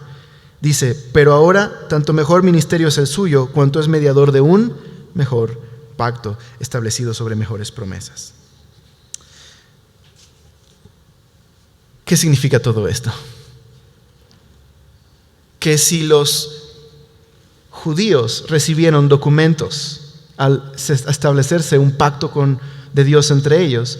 Dice: pero ahora tanto mejor ministerio es el suyo, cuanto es mediador de un mejor pacto establecido sobre mejores promesas. ¿Qué significa todo esto? Que si los judíos recibieron documentos al establecerse un pacto de Dios entre ellos,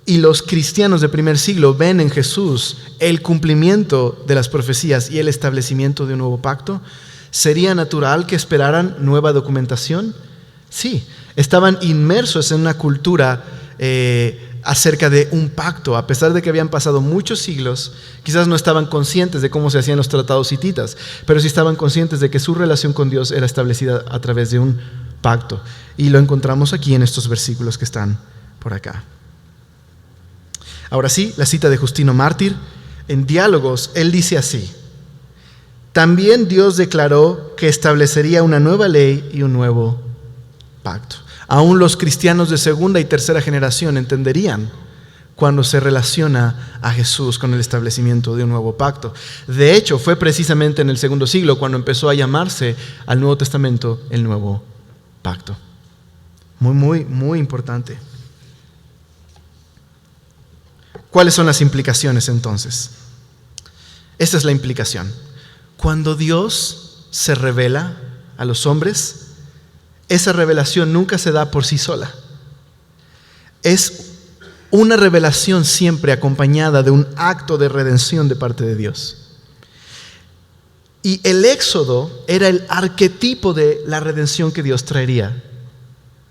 y los cristianos del primer siglo ven en Jesús el cumplimiento de las profecías y el establecimiento de un nuevo pacto, ¿sería natural que esperaran nueva documentación? Sí, estaban inmersos en una cultura acerca de un pacto. A pesar de que habían pasado muchos siglos, quizás no estaban conscientes de cómo se hacían los tratados hititas, pero sí estaban conscientes de que su relación con Dios era establecida a través de un pacto. Y lo encontramos aquí en estos versículos que están por acá. Ahora sí, la cita de Justino Mártir. En Diálogos, él dice así: también Dios declaró que establecería una nueva ley y un nuevo pacto. Aún los cristianos de segunda y tercera generación entenderían cuando se relaciona a Jesús con el establecimiento de un nuevo pacto. De hecho, fue precisamente en el segundo siglo cuando empezó a llamarse al Nuevo Testamento el Nuevo Pacto. Muy importante. ¿Cuáles son las implicaciones entonces? Esta es la implicación. Cuando Dios se revela a los hombres, esa revelación nunca se da por sí sola. Es una revelación siempre acompañada de un acto de redención de parte de Dios. Y el Éxodo era el arquetipo de la redención que Dios traería,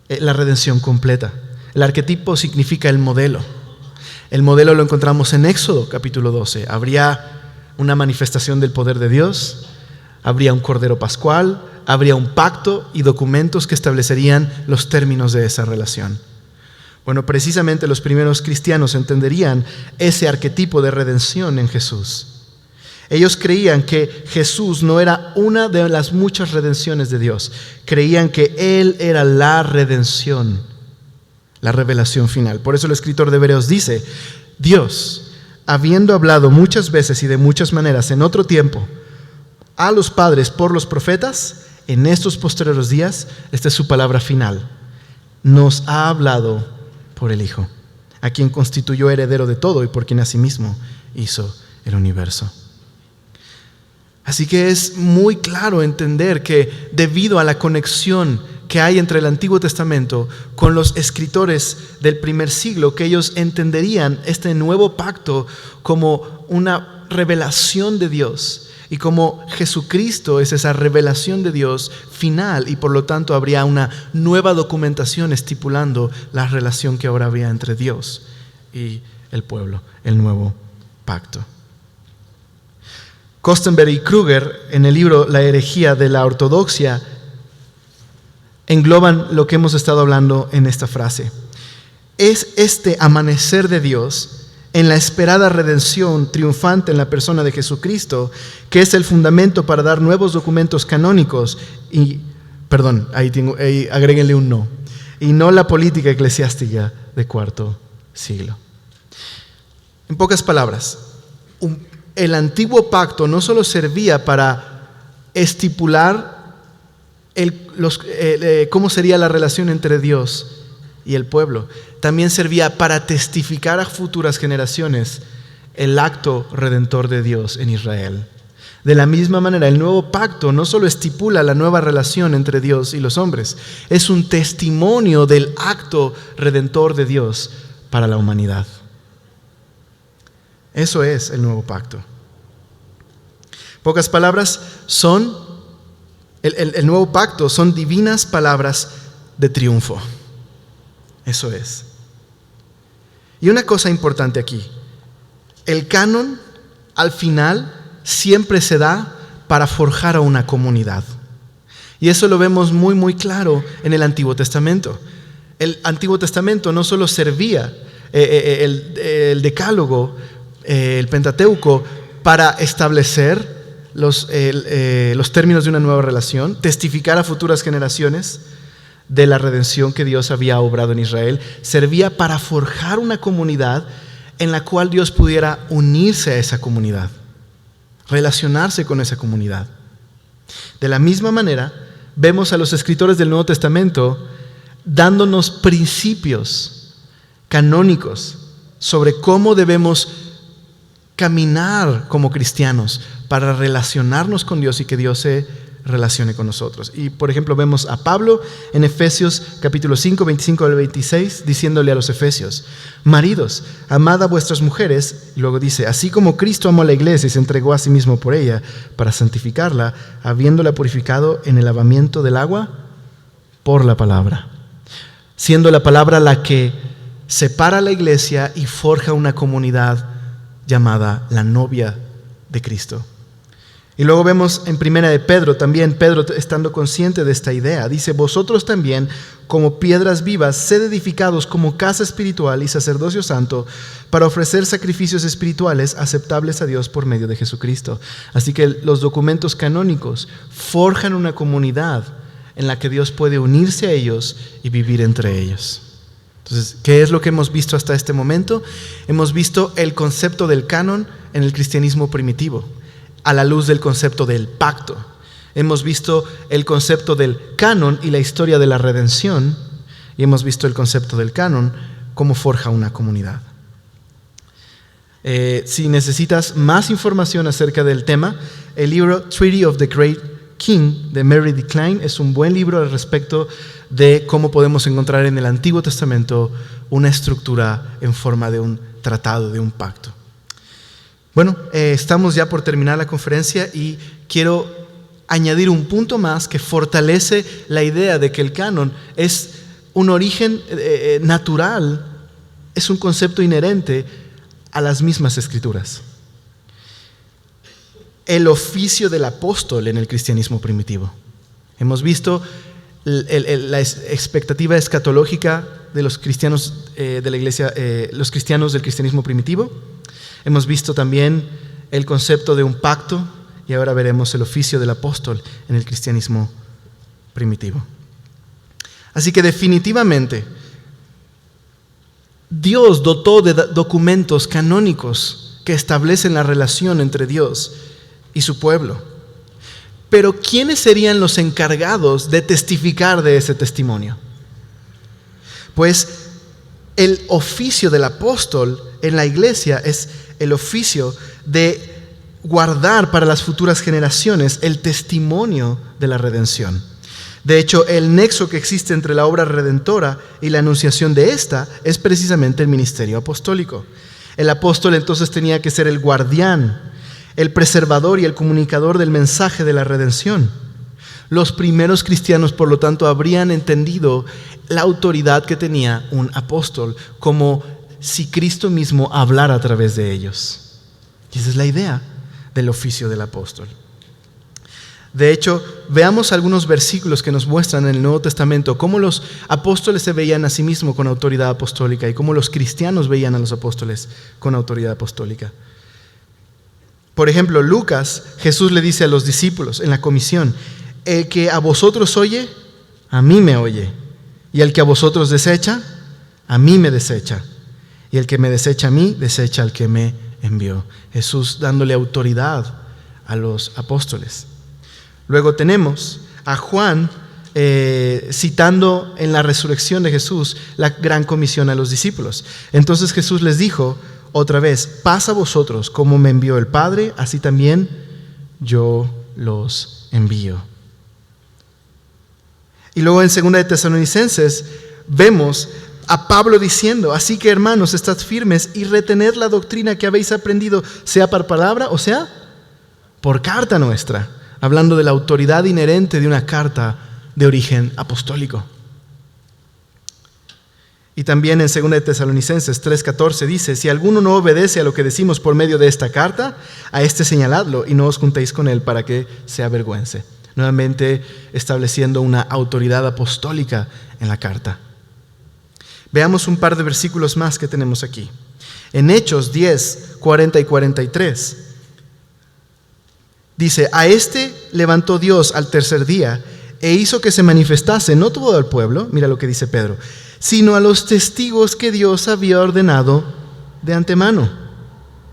la redención completa. El arquetipo significa el modelo. El modelo lo encontramos en Éxodo capítulo 12. Habría una manifestación del poder de Dios, habría un cordero pascual, habría un pacto y documentos que establecerían los términos de esa relación. Bueno, precisamente los primeros cristianos entenderían ese arquetipo de redención en Jesús. Ellos creían que Jesús no era una de las muchas redenciones de Dios. Creían que Él era la redención, la revelación final. Por eso el escritor de Hebreos dice: Dios, habiendo hablado muchas veces y de muchas maneras en otro tiempo a los padres por los profetas, en estos posteriores días, esta es su palabra final, nos ha hablado por el Hijo, a quien constituyó heredero de todo y por quien asimismo hizo el universo. Así que es muy claro entender que debido a la conexión que hay entre el Antiguo Testamento con los escritores del primer siglo, que ellos entenderían este nuevo pacto como una revelación de Dios, y como Jesucristo es esa revelación de Dios final, y por lo tanto habría una nueva documentación estipulando la relación que ahora había entre Dios y el pueblo, el nuevo pacto. Kostenberg y Kruger, en el libro La herejía de la ortodoxia, engloban lo que hemos estado hablando en esta frase. Es este amanecer de Dios en la esperada redención triunfante en la persona de Jesucristo, que es el fundamento para dar nuevos documentos canónicos y, agréguenle un no, y no la política eclesiástica de cuarto siglo. En pocas palabras, el antiguo pacto no solo servía para estipular cómo sería la relación entre Dios y el pueblo, también servía para testificar a futuras generaciones el acto redentor de Dios en Israel. De la misma manera, el nuevo pacto no solo estipula la nueva relación entre Dios y los hombres, es un testimonio del acto redentor de Dios para la humanidad. Eso es el nuevo pacto. Pocas palabras, el nuevo pacto son divinas palabras de triunfo. Eso es. Y una cosa importante aquí, el canon al final siempre se da para forjar a una comunidad. Y eso lo vemos muy claro en el Antiguo Testamento. El Antiguo Testamento no solo servía el Decálogo, el Pentateuco, para establecer los términos de una nueva relación, testificar a futuras generaciones de la redención que Dios había obrado en Israel, servía para forjar una comunidad en la cual Dios pudiera unirse a esa comunidad, relacionarse con esa comunidad. De la misma manera, vemos a los escritores del Nuevo Testamento dándonos principios canónicos sobre cómo debemos caminar como cristianos para relacionarnos con Dios y que Dios se relacione con nosotros. Y por ejemplo vemos a Pablo en Efesios capítulo 5, 25 al 26, diciéndole a los efesios: maridos, amad a vuestras mujeres, y luego dice: así como Cristo amó a la iglesia y se entregó a sí mismo por ella para santificarla, habiéndola purificado en el lavamiento del agua por la palabra, siendo la palabra la que separa a la iglesia y forja una comunidad llamada la novia de Cristo. Y luego vemos en primera de Pedro, también Pedro estando consciente de esta idea, dice: vosotros también, como piedras vivas, sed edificados como casa espiritual y sacerdocio santo, para ofrecer sacrificios espirituales aceptables a Dios por medio de Jesucristo. Así que los documentos canónicos forjan una comunidad en la que Dios puede unirse a ellos y vivir entre ellos. Entonces, ¿qué es lo que hemos visto hasta este momento? Hemos visto el concepto del canon en el cristianismo primitivo, a la luz del concepto del pacto. Hemos visto el concepto del canon y la historia de la redención, y hemos visto el concepto del canon, cómo forja una comunidad. Si necesitas más información acerca del tema, el libro Treaty of the Great King de Mary D. Klein es un buen libro al respecto de cómo podemos encontrar en el Antiguo Testamento una estructura en forma de un tratado, de un pacto. Bueno, estamos ya por terminar la conferencia y quiero añadir un punto más que fortalece la idea de que el canon es un origen natural, es un concepto inherente a las mismas escrituras. El oficio del apóstol en el cristianismo primitivo. Hemos visto la expectativa escatológica de los cristianos de la iglesia, los cristianos del cristianismo primitivo. Hemos visto también el concepto de un pacto y ahora veremos el oficio del apóstol en el cristianismo primitivo. Así que definitivamente Dios dotó de documentos canónicos que establecen la relación entre Dios y su pueblo. Pero ¿quiénes serían los encargados de testificar de ese testimonio? Pues el oficio del apóstol en la iglesia es el oficio de guardar para las futuras generaciones el testimonio de la redención. De hecho, el nexo que existe entre la obra redentora y la anunciación de esta es precisamente el ministerio apostólico. El apóstol entonces tenía que ser el guardián, el preservador y el comunicador del mensaje de la redención. Los primeros cristianos, por lo tanto, habrían entendido la autoridad que tenía un apóstol, como si Cristo mismo hablara a través de ellos. Y esa es la idea del oficio del apóstol. De hecho, veamos algunos versículos que nos muestran en el Nuevo Testamento cómo los apóstoles se veían a sí mismos con autoridad apostólica y cómo los cristianos veían a los apóstoles con autoridad apostólica. Por ejemplo, Lucas, Jesús le dice a los discípulos en la comisión: el que a vosotros oye, a mí me oye, y el que a vosotros desecha, a mí me desecha, y el que me desecha a mí, desecha al que me envió. Jesús dándole autoridad a los apóstoles. Luego tenemos a Juan citando en la resurrección de Jesús la gran comisión a los discípulos. Entonces Jesús les dijo otra vez: paz a vosotros, como me envió el Padre, así también yo los envío. Y luego en 2 de Tesalonicenses vemos a Pablo diciendo: así que hermanos, estad firmes y retened la doctrina que habéis aprendido, sea por palabra o sea por carta nuestra. Hablando de la autoridad inherente de una carta de origen apostólico. Y también en 2 de Tesalonicenses 3:14 dice: si alguno no obedece a lo que decimos por medio de esta carta, a este señaladlo y no os juntéis con él para que se avergüence. Nuevamente estableciendo una autoridad apostólica en la carta. Veamos un par de versículos más que tenemos aquí. En Hechos 10, 40 y 43. Dice: a este levantó Dios al tercer día e hizo que se manifestase no todo el pueblo, mira lo que dice Pedro, sino a los testigos que Dios había ordenado de antemano.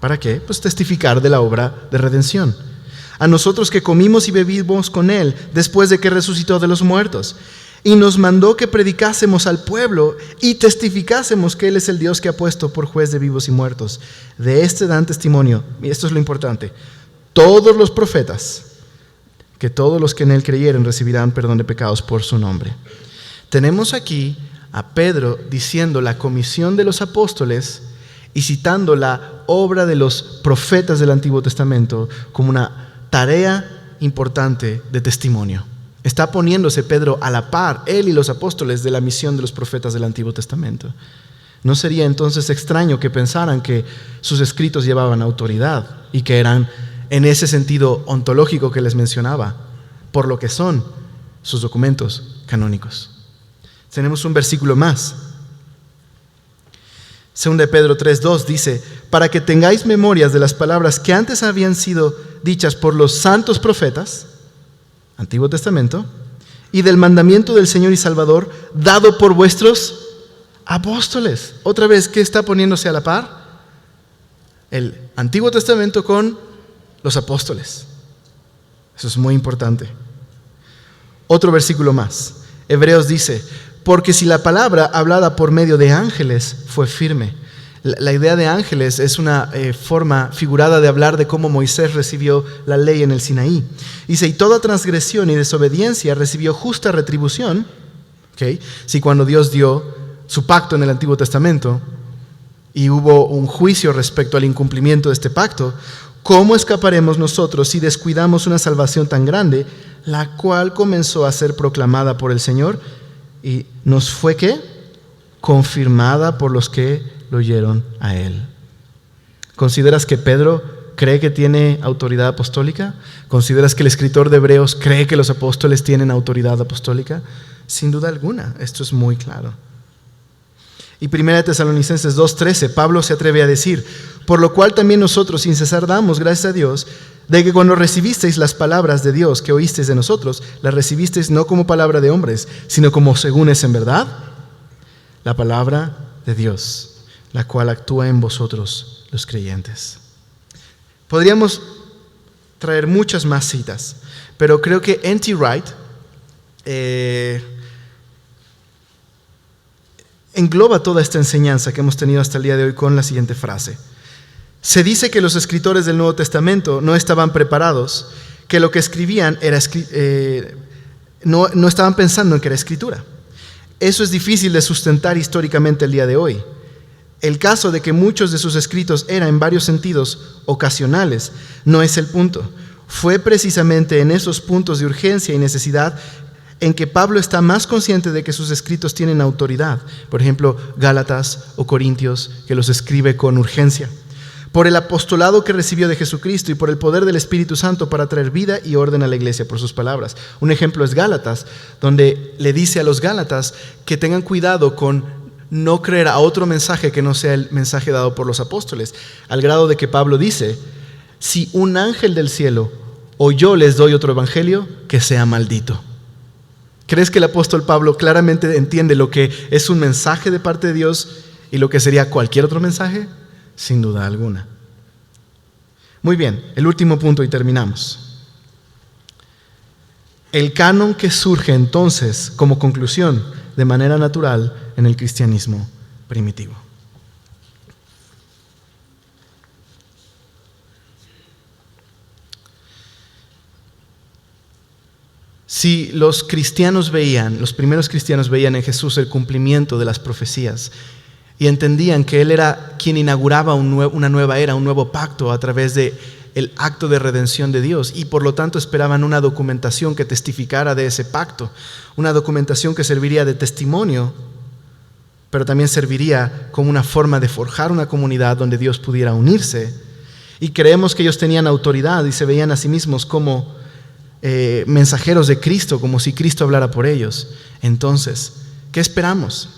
¿Para qué? Pues testificar de la obra de redención. A nosotros que comimos y bebimos con él después de que resucitó de los muertos. Y nos mandó que predicásemos al pueblo y testificásemos que él es el Dios que ha puesto por juez de vivos y muertos. De este dan testimonio, y esto es lo importante, todos los profetas, que todos los que en él creyeren recibirán perdón de pecados por su nombre. Tenemos aquí a Pedro diciendo la comisión de los apóstoles y citando la obra de los profetas del Antiguo Testamento como una tarea importante de testimonio. Está poniéndose Pedro a la par, él y los apóstoles, de la misión de los profetas del Antiguo Testamento. ¿No sería entonces extraño que pensaran que sus escritos llevaban autoridad y que eran en ese sentido ontológico que les mencionaba, por lo que son sus documentos canónicos? Tenemos un versículo más. 2 de Pedro 3:2 dice: para que tengáis memorias de las palabras que antes habían sido dichas por los santos profetas, Antiguo Testamento, y del mandamiento del Señor y Salvador dado por vuestros apóstoles. Otra vez, ¿qué está poniéndose a la par? El Antiguo Testamento con los apóstoles. Eso es muy importante. Otro versículo más. Hebreos dice, porque si la palabra hablada por medio de ángeles fue firme. La idea de ángeles es una forma figurada de hablar de cómo Moisés recibió la ley en el Sinaí. Dice, y toda transgresión y desobediencia recibió justa retribución. ¿Okay? Si cuando Dios dio su pacto en el Antiguo Testamento y hubo un juicio respecto al incumplimiento de este pacto, ¿cómo escaparemos nosotros si descuidamos una salvación tan grande, la cual comenzó a ser proclamada por el Señor y nos fue ¿qué? Confirmada por los que lo oyeron a Él? ¿Consideras que Pedro cree que tiene autoridad apostólica? ¿Consideras que el escritor de Hebreos cree que los apóstoles tienen autoridad apostólica? Sin duda alguna, esto es muy claro. Y 1 Tesalonicenses 2:13, Pablo se atreve a decir, por lo cual también nosotros sin cesar damos gracias a Dios, de que cuando recibisteis las palabras de Dios que oísteis de nosotros, las recibisteis no como palabra de hombres, sino como según es en verdad, la palabra de Dios, la cual actúa en vosotros los creyentes. Podríamos traer muchas más citas, pero creo que N.T. Wright engloba toda esta enseñanza que hemos tenido hasta el día de hoy con la siguiente frase. Se dice que los escritores del Nuevo Testamento no estaban preparados, que lo que escribían era no estaban pensando en que era escritura. Eso es difícil de sustentar históricamente el día de hoy. El caso de que muchos de sus escritos eran en varios sentidos ocasionales no es el punto. Fue precisamente en esos puntos de urgencia y necesidad en que Pablo está más consciente de que sus escritos tienen autoridad. Por ejemplo, Gálatas o Corintios, que los escribe con urgencia. Por el apostolado que recibió de Jesucristo y por el poder del Espíritu Santo para traer vida y orden a la iglesia por sus palabras. Un ejemplo es Gálatas, donde le dice a los Gálatas que tengan cuidado con no creer a otro mensaje que no sea el mensaje dado por los apóstoles, al grado de que Pablo dice, si un ángel del cielo o yo les doy otro evangelio, que sea maldito. ¿Crees que el apóstol Pablo claramente entiende lo que es un mensaje de parte de Dios y lo que sería cualquier otro mensaje? Sin duda alguna. Muy bien, el último punto y terminamos. El canon que surge entonces como conclusión de manera natural en el cristianismo primitivo. Si los primeros cristianos veían en Jesús el cumplimiento de las profecías y entendían que Él era quien inauguraba una nueva era, un nuevo pacto a través del acto de redención de Dios, y por lo tanto esperaban una documentación que testificara de ese pacto, una documentación que serviría de testimonio, pero también serviría como una forma de forjar una comunidad donde Dios pudiera unirse, y creemos que ellos tenían autoridad y se veían a sí mismos como mensajeros de Cristo, como si Cristo hablara por ellos. Entonces, ¿qué esperamos?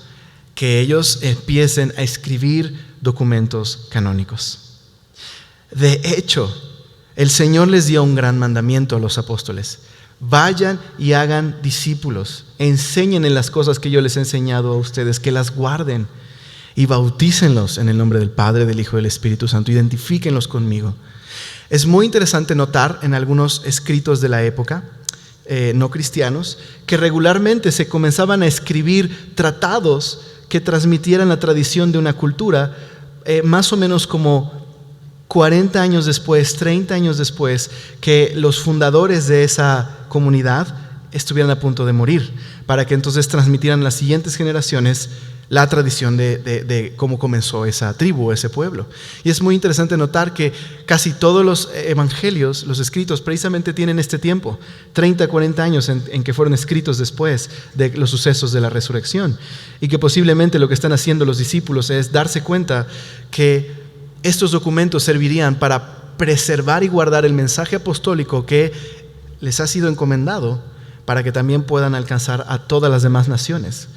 Que ellos empiecen a escribir documentos canónicos. De hecho, el Señor les dio un gran mandamiento a los apóstoles. Vayan y hagan discípulos, enseñen en las cosas que yo les he enseñado a ustedes, que las guarden y bautícenlos en el nombre del Padre, del Hijo y del Espíritu Santo. Identifíquenlos conmigo. Es muy interesante notar en algunos escritos de la época, no cristianos, que regularmente se comenzaban a escribir tratados que transmitieran la tradición de una cultura, más o menos como 40 años después, 30 años después, que los fundadores de esa comunidad estuvieran a punto de morir, para que entonces transmitieran a las siguientes generaciones la tradición de cómo comenzó esa tribu, ese pueblo. Y es muy interesante notar que casi todos los evangelios, los escritos, precisamente tienen este tiempo, 30, 40 años en que fueron escritos después de los sucesos de la resurrección. Y que posiblemente lo que están haciendo los discípulos es darse cuenta que estos documentos servirían para preservar y guardar el mensaje apostólico que les ha sido encomendado, para que también puedan alcanzar a todas las demás naciones.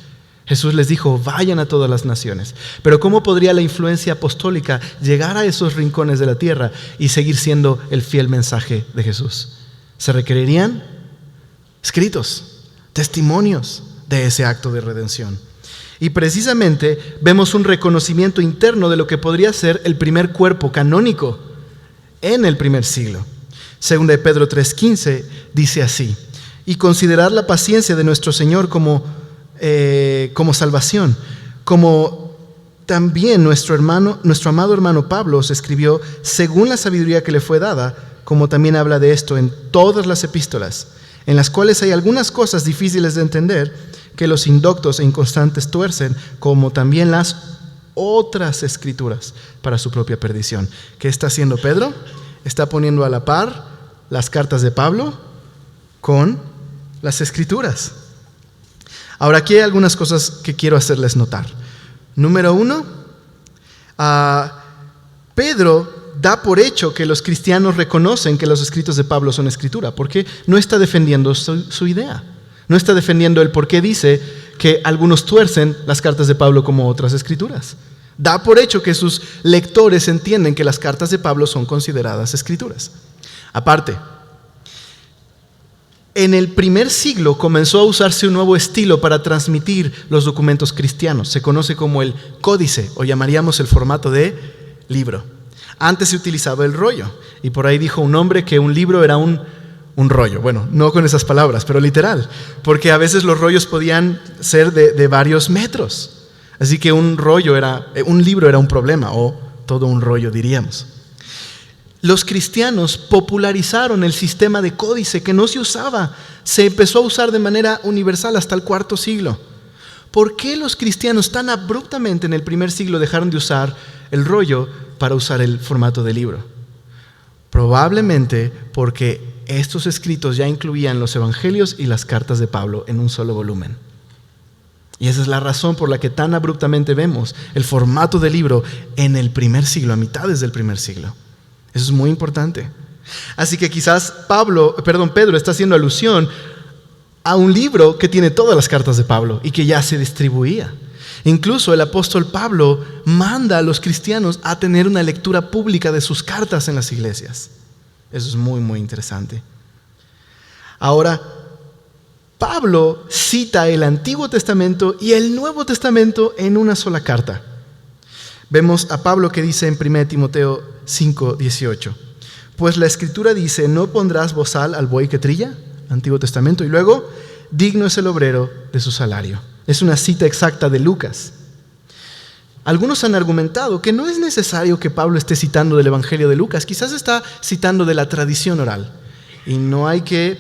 Jesús les dijo, vayan a todas las naciones. Pero ¿cómo podría la influencia apostólica llegar a esos rincones de la tierra y seguir siendo el fiel mensaje de Jesús? Se requerirían escritos, testimonios de ese acto de redención. Y precisamente vemos un reconocimiento interno de lo que podría ser el primer cuerpo canónico en el primer siglo. Segunda de Pedro 3:15 dice así: y considerad la paciencia de nuestro Señor como salvación, como también nuestro amado hermano Pablo os escribió según la sabiduría que le fue dada, como también habla de esto en todas las epístolas, en las cuales hay algunas cosas difíciles de entender que los indoctos e inconstantes tuercen, como también las otras escrituras para su propia perdición. ¿Qué está haciendo Pedro? Está poniendo a la par las cartas de Pablo con las escrituras. Ahora, aquí hay algunas cosas que quiero hacerles notar. Número 1, Pedro da por hecho que los cristianos reconocen que los escritos de Pablo son escritura, porque no está defendiendo su idea. No está defendiendo el por qué dice que algunos tuercen las cartas de Pablo como otras escrituras. Da por hecho que sus lectores entienden que las cartas de Pablo son consideradas escrituras. Aparte, en el primer siglo comenzó a usarse un nuevo estilo para transmitir los documentos cristianos. Se conoce como el códice, o llamaríamos el formato de libro. Antes se utilizaba el rollo, y por ahí dijo un hombre que un libro era un rollo. Bueno, no con esas palabras, pero literal, porque a veces los rollos podían ser de varios metros. Así que un libro era un problema, o todo un rollo diríamos. Los cristianos popularizaron el sistema de códice que no se usaba. Se empezó a usar de manera universal hasta el cuarto siglo. ¿Por qué los cristianos tan abruptamente en el primer siglo dejaron de usar el rollo para usar el formato de libro? Probablemente porque estos escritos ya incluían los evangelios y las cartas de Pablo en un solo volumen. Y esa es la razón por la que tan abruptamente vemos el formato de libro en el primer siglo, a mitades del primer siglo. Eso es muy importante. Así que quizás Pedro está haciendo alusión a un libro que tiene todas las cartas de Pablo y que ya se distribuía. Incluso el apóstol Pablo manda a los cristianos a tener una lectura pública de sus cartas en las iglesias. Eso es muy, muy interesante. Ahora, Pablo cita el Antiguo Testamento y el Nuevo Testamento en una sola carta. Vemos a Pablo que dice en 1 Timoteo 5:18: pues la Escritura dice, no pondrás bozal al buey que trilla, Antiguo Testamento, y luego, digno es el obrero de su salario. Es una cita exacta de Lucas. Algunos han argumentado que no es necesario que Pablo esté citando del Evangelio de Lucas, quizás está citando de la tradición oral, y no hay que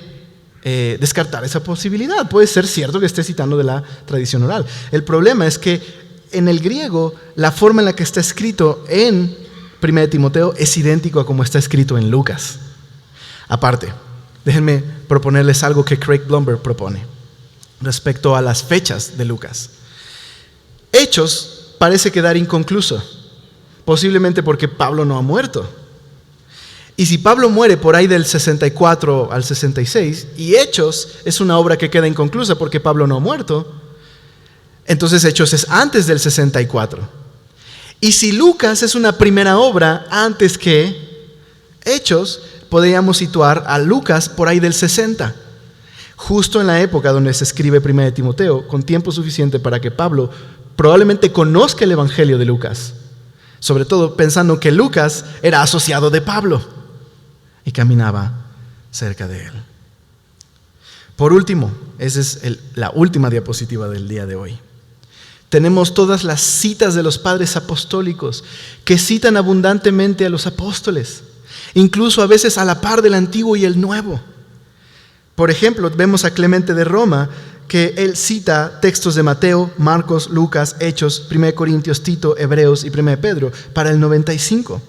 descartar esa posibilidad. Puede ser cierto que esté citando de la tradición oral. El problema es que en el griego, la forma en la que está escrito en 1 Timoteo es idéntico a como está escrito en Lucas. Aparte, déjenme proponerles algo que Craig Blomberg propone respecto a las fechas de Lucas. Hechos parece quedar inconcluso, posiblemente porque Pablo no ha muerto. Y si Pablo muere por ahí del 64 al 66, y Hechos es una obra que queda inconclusa porque Pablo no ha muerto, entonces Hechos es antes del 64. Y si Lucas es una primera obra antes que Hechos, podríamos situar a Lucas por ahí del 60, justo en la época donde se escribe 1 Timoteo, con tiempo suficiente para que Pablo probablemente conozca el Evangelio de Lucas, sobre todo pensando que Lucas era asociado de Pablo y caminaba cerca de él. Por último, esa es la última diapositiva del día de hoy. Tenemos todas las citas de los padres apostólicos que citan abundantemente a los apóstoles, incluso a veces a la par del Antiguo y el Nuevo. Por ejemplo, vemos a Clemente de Roma, que él cita textos de Mateo, Marcos, Lucas, Hechos, 1 Corintios, Tito, Hebreos y 1 Pedro para el 95.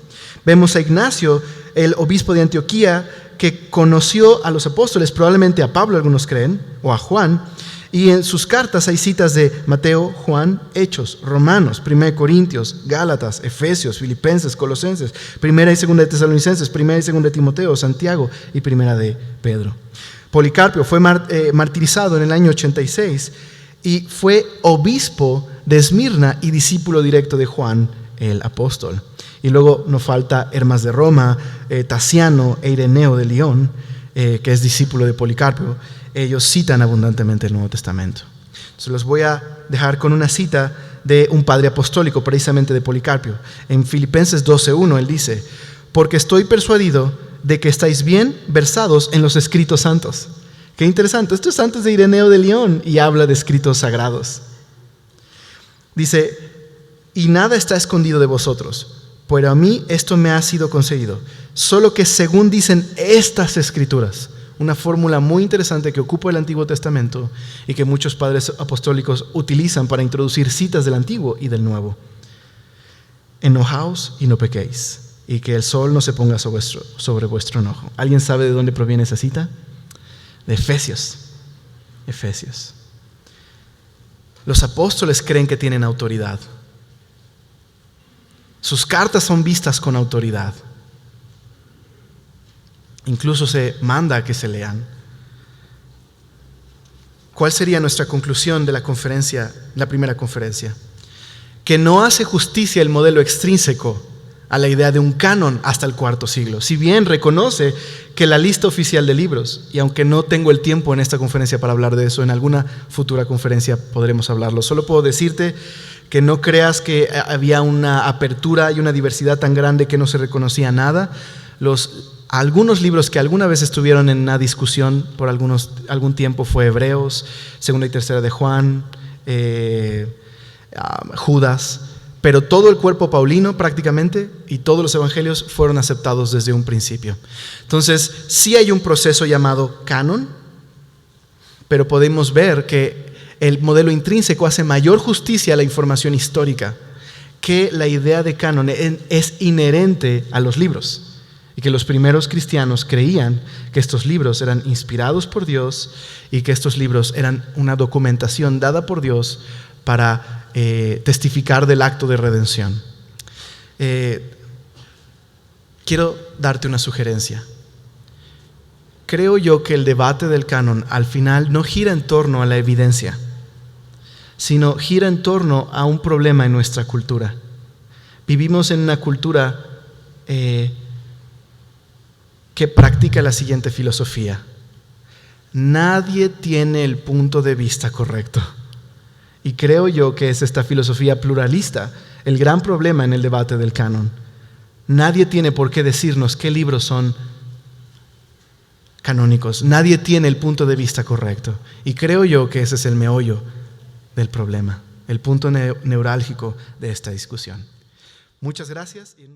Vemos a Ignacio, el obispo de Antioquía, que conoció a los apóstoles, probablemente a Pablo, algunos creen, o a Juan, y en sus cartas hay citas de Mateo, Juan, Hechos, Romanos, 1 Corintios, Gálatas, Efesios, Filipenses, Colosenses, 1 y 2 de Tesalonicenses, 1 y 2 de Timoteo, Santiago y 1 de Pedro. Policarpio fue martirizado en el año 86 y fue obispo de Esmirna y discípulo directo de Juan el apóstol. Y luego nos falta Hermas de Roma, Tasiano e Ireneo de León, que es discípulo de Policarpio. Ellos citan abundantemente el Nuevo Testamento. Se los voy a dejar con una cita de un padre apostólico, precisamente de Policarpio. En Filipenses 12:1 él dice: porque estoy persuadido de que estáis bien versados en los escritos santos. Qué interesante, esto es antes de Ireneo de León y habla de escritos sagrados. Dice: y nada está escondido de vosotros, pero a mí esto me ha sido concedido, solo que según dicen estas escrituras. Una fórmula muy interesante que ocupa el Antiguo Testamento y que muchos padres apostólicos utilizan para introducir citas del Antiguo y del Nuevo. Enojaos y no pequéis, y que el sol no se ponga sobre vuestro enojo. ¿Alguien sabe de dónde proviene esa cita? De Efesios. Efesios. Los apóstoles creen que tienen autoridad. Sus cartas son vistas con autoridad. Incluso se manda a que se lean. ¿Cuál sería nuestra conclusión de la conferencia, la primera conferencia? Que no hace justicia el modelo extrínseco a la idea de un canon hasta el IV siglo. Si bien reconoce que la lista oficial de libros, y aunque no tengo el tiempo en esta conferencia para hablar de eso, en alguna futura conferencia podremos hablarlo. Solo puedo decirte que no creas que había una apertura y una diversidad tan grande que no se reconocía nada. Algunos libros que alguna vez estuvieron en una discusión por algún tiempo fue Hebreos, Segunda y Tercera de Juan, Judas, pero todo el cuerpo paulino prácticamente y todos los evangelios fueron aceptados desde un principio. Entonces, sí hay un proceso llamado canon, pero podemos ver que el modelo intrínseco hace mayor justicia a la información histórica, que la idea de canon es inherente a los libros. Y que los primeros cristianos creían que estos libros eran inspirados por Dios y que estos libros eran una documentación dada por Dios para testificar del acto de redención. Quiero darte una sugerencia. Creo yo que el debate del canon al final no gira en torno a la evidencia, sino gira en torno a un problema en nuestra cultura. Vivimos en una cultura que practica la siguiente filosofía: nadie tiene el punto de vista correcto. Y creo yo que es esta filosofía pluralista el gran problema en el debate del canon. Nadie tiene por qué decirnos qué libros son canónicos. Nadie tiene el punto de vista correcto. Y creo yo que ese es el meollo del problema, el punto neurálgico de esta discusión. Muchas gracias.